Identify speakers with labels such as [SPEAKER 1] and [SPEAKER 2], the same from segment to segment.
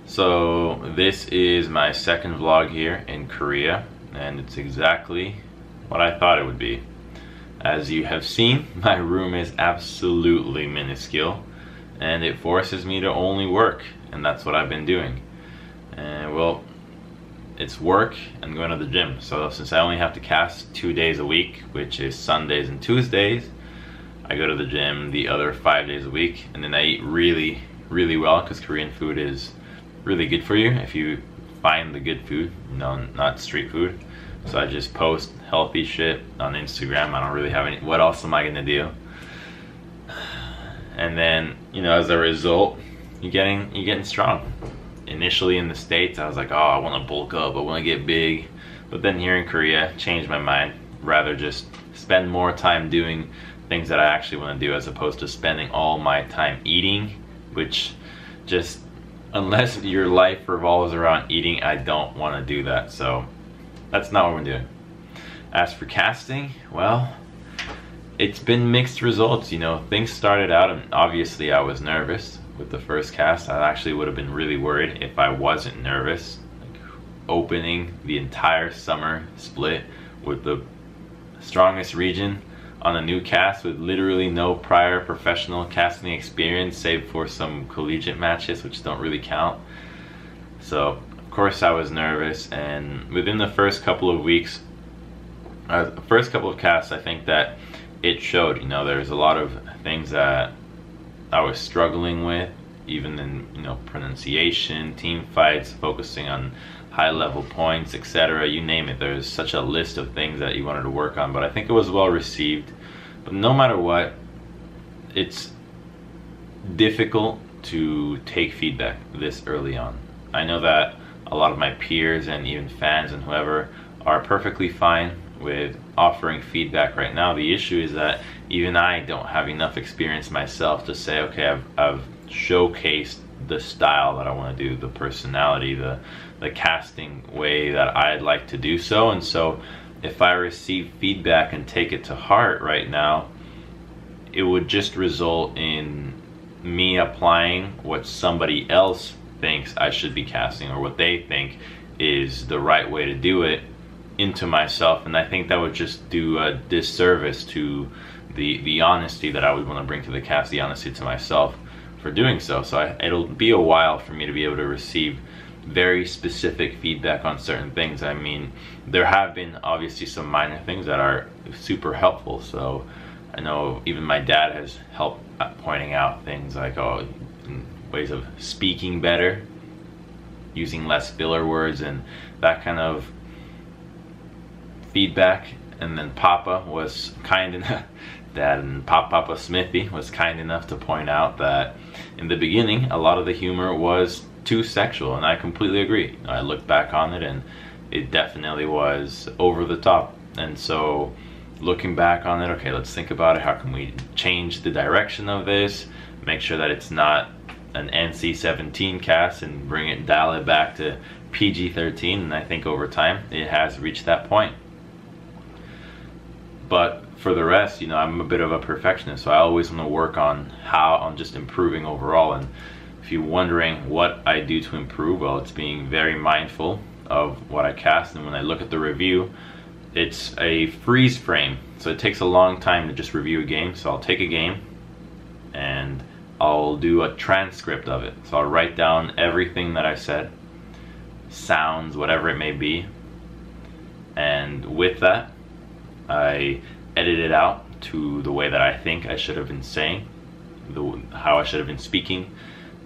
[SPEAKER 1] So this is my second vlog here in Korea, and it's exactly what I thought it would be. As you have seen, my room is absolutely minuscule, and it forces me to only work, and that's what I've been doing. And well, it's work and going to the gym. So since I only have to cast 2 days a week, which is Sundays and Tuesdays, I go to the gym the other 5 days a week, and then I eat really well, because Korean food is really good for you if you find the good food, you know, not street food. So I just post healthy shit on Instagram. I don't really have any, what else am I gonna do? And then, you know, as a result, you're getting strong. Initially in the States, I was like, oh, I want to bulk up, I want to get big. But then here in Korea, changed my mind. Rather just spend more time doing things that I actually want to do, as opposed to spending all my time eating, which just, unless your life revolves around eating, I don't want to do that. So that's not what we're doing. As for casting, well, it's been mixed results. You know, things started out, and obviously I was nervous with the first cast. I actually would have been really worried if I wasn't nervous. Like, opening the entire summer split with the strongest region on a new cast with literally no prior professional casting experience, save for some collegiate matches, which don't really count. So of course I was nervous, and within the first couple of weeks, first couple of casts, I think that it showed. You know, there's a lot of things that I was struggling with, even in, you know, pronunciation, team fights, focusing on high level points, etc. You name it. There's such a list of things that you wanted to work on, but I think it was well received. But no matter what, it's difficult to take feedback this early on. I know that a lot of my peers and even fans and whoever are perfectly fine with offering feedback right now. The issue is that even I don't have enough experience myself to say, okay, I've showcased the style that I want to do, the personality, the casting way that I'd like to do so. And so if I receive feedback and take it to heart right now, it would just result in me applying what somebody else thinks I should be casting, or what they think is the right way to do it, into myself. And I think that would just do a disservice to the honesty that I would want to bring to the cast, the honesty to myself for doing so. So it'll be a while for me to be able to receive very specific feedback on certain things. I mean, there have been obviously some minor things that are super helpful. So I know even my dad has helped at pointing out things like, oh, ways of speaking better, using less filler words, and that kind of feedback. And then Papa was kind enough, Dad and Papa Smithy was kind enough to point out that in the beginning a lot of the humor was too sexual, and I completely agree. I look back on it and it definitely was over the top. And so looking back on it, okay, let's think about it. How can we change the direction of this, make sure that it's not an NC-17 cast, and dial it back to PG-13. And I think over time it has reached that point. But for the rest, you know, I'm a bit of a perfectionist, so I always want to work on just improving overall. And if you're wondering what I do to improve, well, it's being very mindful of what I cast. And when I look at the review, it's a freeze frame, so it takes a long time to just review a game. So I'll take a game and I'll do a transcript of it. So I'll write down everything that I said, sounds, whatever it may be, and with that I edit it out to the way that I think I should have been saying, how I should have been speaking,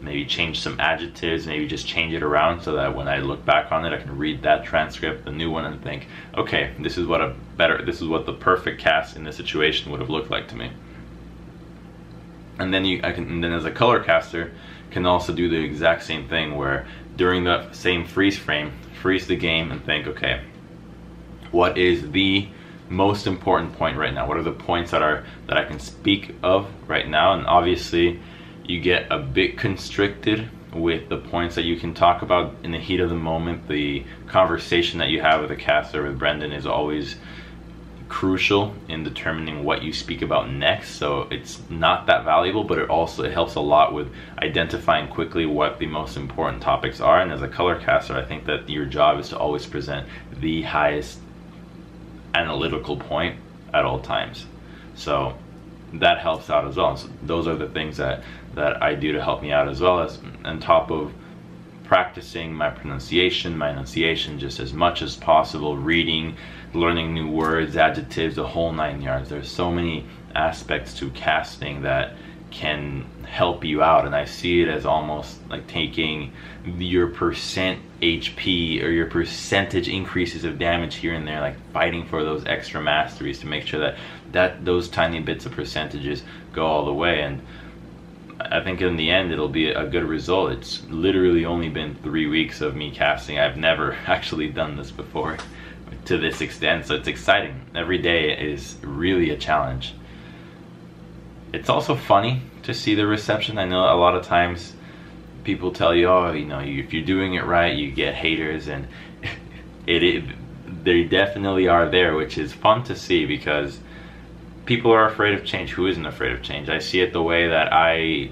[SPEAKER 1] maybe change some adjectives, maybe just change it around, so that when I look back on it, I can read that transcript, the new one, and think, okay, this is what the perfect cast in this situation would have looked like to me. And then then as a color caster, can also do the exact same thing, where during the same freeze frame, freeze the game and think, okay, what is the most important point right now? What are the points that I can speak of right now? And obviously you get a bit constricted with the points that you can talk about in the heat of the moment. The conversation that you have with the caster, with Brendan, is always crucial in determining what you speak about next, so it's not that valuable, but it helps a lot with identifying quickly what the most important topics are. And as a color caster, I think that your job is to always present the highest analytical point at all times, so that helps out as well. So those are the things that I do to help me out, as well as on top of practicing my pronunciation, my enunciation just as much as possible, reading, learning new words, adjectives, the whole 9 yards. There's so many aspects to casting that can help you out, and I see it as almost like taking your percent HP or your percentage increases of damage here and there, like fighting for those extra masteries to make sure that those tiny bits of percentages go all the way. And I think in the end it'll be a good result. It's literally only been 3 weeks of me casting. I've never actually done this before to this extent, so it's exciting. Every day is really a challenge. It's also funny to see the reception. I know a lot of times people tell you, oh, you know, if you're doing it right, you get haters, and they definitely are there, which is fun to see because people are afraid of change. Who isn't afraid of change? I see it the way that I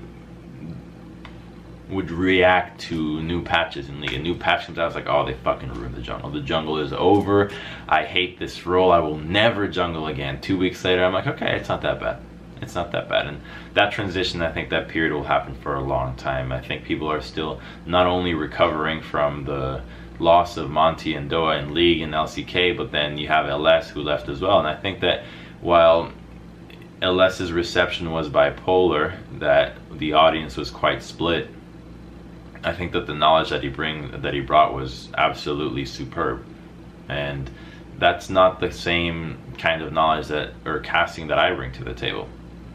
[SPEAKER 1] would react to new patches in League. A new patch comes out, it's like, oh, they fucking ruined the jungle. The jungle is over. I hate this role. I will never jungle again. 2 weeks later, I'm like, okay, it's not that bad. It's not that bad. And that transition, I think that period will happen for a long time. I think people are still not only recovering from the loss of Monty and Doa in League and LCK, but then you have LS who left as well. And I think that while LS's reception was bipolar, that the audience was quite split, I think that the knowledge that he brought was absolutely superb. And that's not the same kind of knowledge or casting that I bring to the table.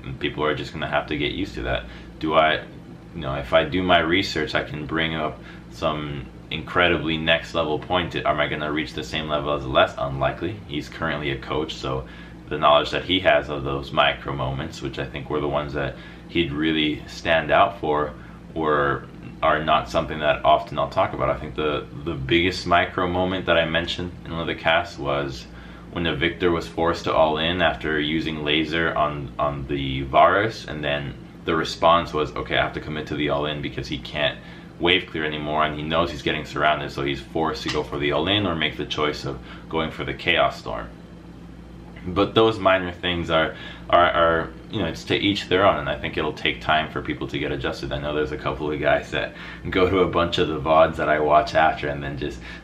[SPEAKER 1] And people are just going to have to get used to that. If I do my research, I can bring up some incredibly next level point. Am I going to reach the same level as Les? Unlikely. He's currently a coach, so the knowledge that he has of those micro moments, which I think were the ones that he'd really stand out for, are not something that often I'll talk about. I think the biggest micro moment that I mentioned in one of the casts was when the Victor was forced to all in after using laser on the Varus, and then the response was, okay, I have to commit to the all in because he can't wave clear anymore, and he knows he's getting surrounded, so he's forced to go for the all in or make the choice of going for the Chaos Storm. But those minor things are it's to each their own, and I think it'll take time for people to get adjusted. I know there's a couple of guys that go to a bunch of the VODs that I watch after, and then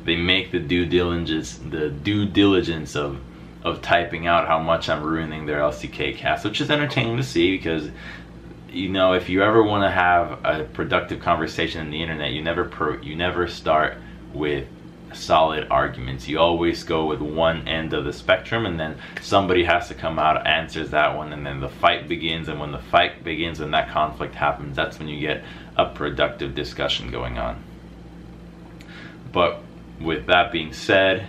[SPEAKER 1] they make the due diligence of typing out how much I'm ruining their LCK cast, which is entertaining to see because, if you ever want to have a productive conversation on the internet, you never start with solid arguments. You always go with one end of the spectrum, and then somebody has to come out, answers that one, and then the fight begins. And when the fight begins, when that conflict happens, that's when you get a productive discussion going on. But with that being said,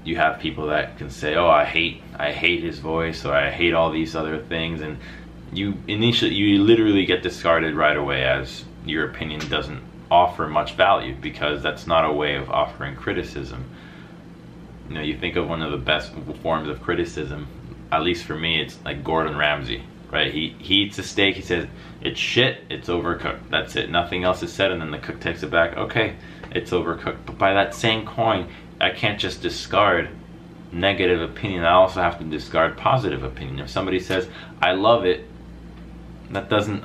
[SPEAKER 1] you have people that can say, oh, I hate his voice, or I hate all these other things, and you literally get discarded right away as your opinion doesn't offer much value, because that's not a way of offering criticism. You think of one of the best forms of criticism, at least for me, it's like Gordon Ramsay, right? He eats a steak, he says, it's shit, it's overcooked. That's it, nothing else is said, and then the cook takes it back, okay, it's overcooked. But by that same coin, I can't just discard negative opinion, I also have to discard positive opinion. If somebody says, I love it, that doesn't,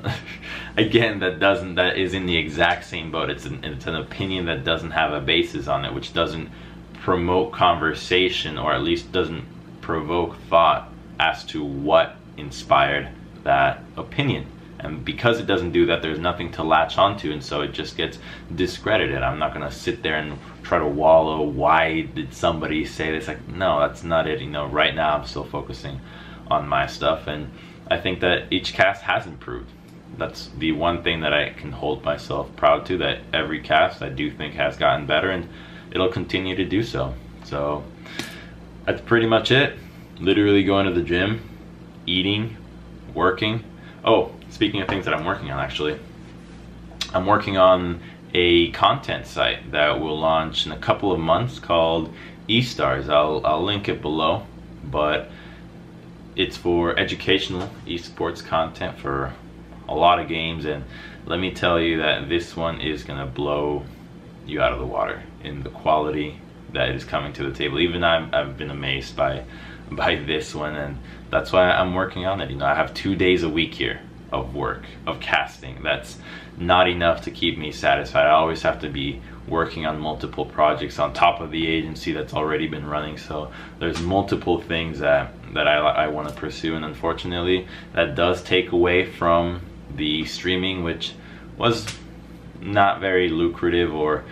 [SPEAKER 1] again, that is in the exact same boat. It's an opinion that doesn't have a basis on it, which doesn't promote conversation, or at least doesn't provoke thought as to what inspired that opinion. And because it doesn't do that, there's nothing to latch onto, and so it just gets discredited. I'm not gonna sit there and try to wallow, why did somebody say this? Like, no, that's not it. Right now I'm still focusing on my stuff, and I think that each cast has improved. That's the one thing that I can hold myself proud to, that every cast I do think has gotten better, and it'll continue to do so. So that's pretty much it. Literally going to the gym, eating, working. Oh, speaking of things that I'm working on, actually, I'm working on a content site that will launch in a couple of months called eStars. I'll link it below. but it's for educational esports content for a lot of games, and let me tell you that this one is gonna blow you out of the water in the quality that is coming to the table. Even I've been amazed by this one, and that's why I'm working on it. You know, I have 2 days a week here of work, of casting. That's not enough to keep me satisfied. I always have to be working on multiple projects on top of the agency that's already been running, so there's multiple things that I want to pursue, and unfortunately that does take away from the streaming, which was not very lucrative or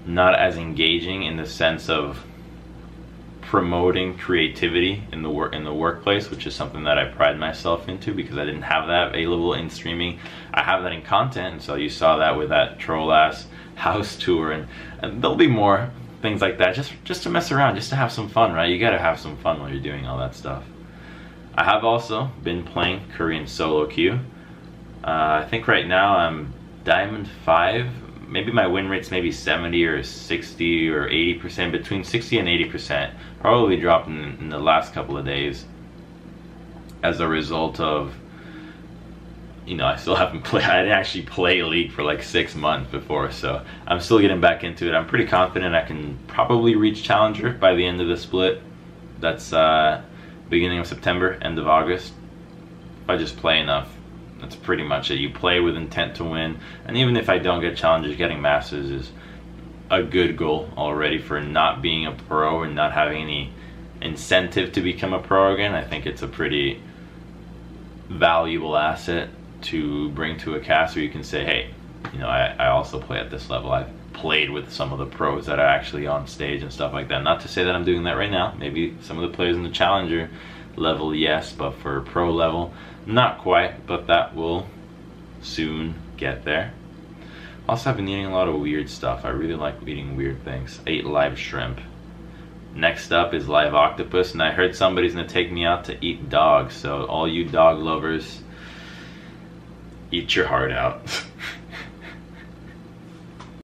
[SPEAKER 1] not as engaging in the sense of promoting creativity in the workplace, which is something that I pride myself into, because I didn't have that available in streaming. I have that in content, and so you saw that with that troll ass house tour, and there'll be more things like that, just to mess around, just to have some fun, right? You gotta have some fun while you're doing all that stuff. I have also been playing Korean solo queue. I think right now I'm Diamond 5. Maybe my win rate's maybe 70 or 60 or 80%, between 60 and 80%. Probably dropped in the last couple of days as a result of, you know, I still haven't played. I didn't actually play League for like 6 months before, so I'm still getting back into it. I'm pretty confident I can probably reach Challenger by the end of the split. That's beginning of September, end of August. If I just play enough. That's pretty much it. You play with intent to win, and even if I don't get Challengers, getting Masters is a good goal already for not being a pro and not having any incentive to become a pro again. I think it's a pretty valuable asset to bring to a cast where you can say, hey, you know, I also play at this level. I've played with some of the pros that are actually on stage and stuff like that. Not to say that I'm doing that right now. Maybe some of the players in the Challenger level, yes, but for pro level, not quite, but that will soon get there. Also, I've been eating a lot of weird stuff. I really like eating weird things. I ate live shrimp. Next up is live octopus, and I heard somebody's gonna take me out to eat dogs, so all you dog lovers, eat your heart out.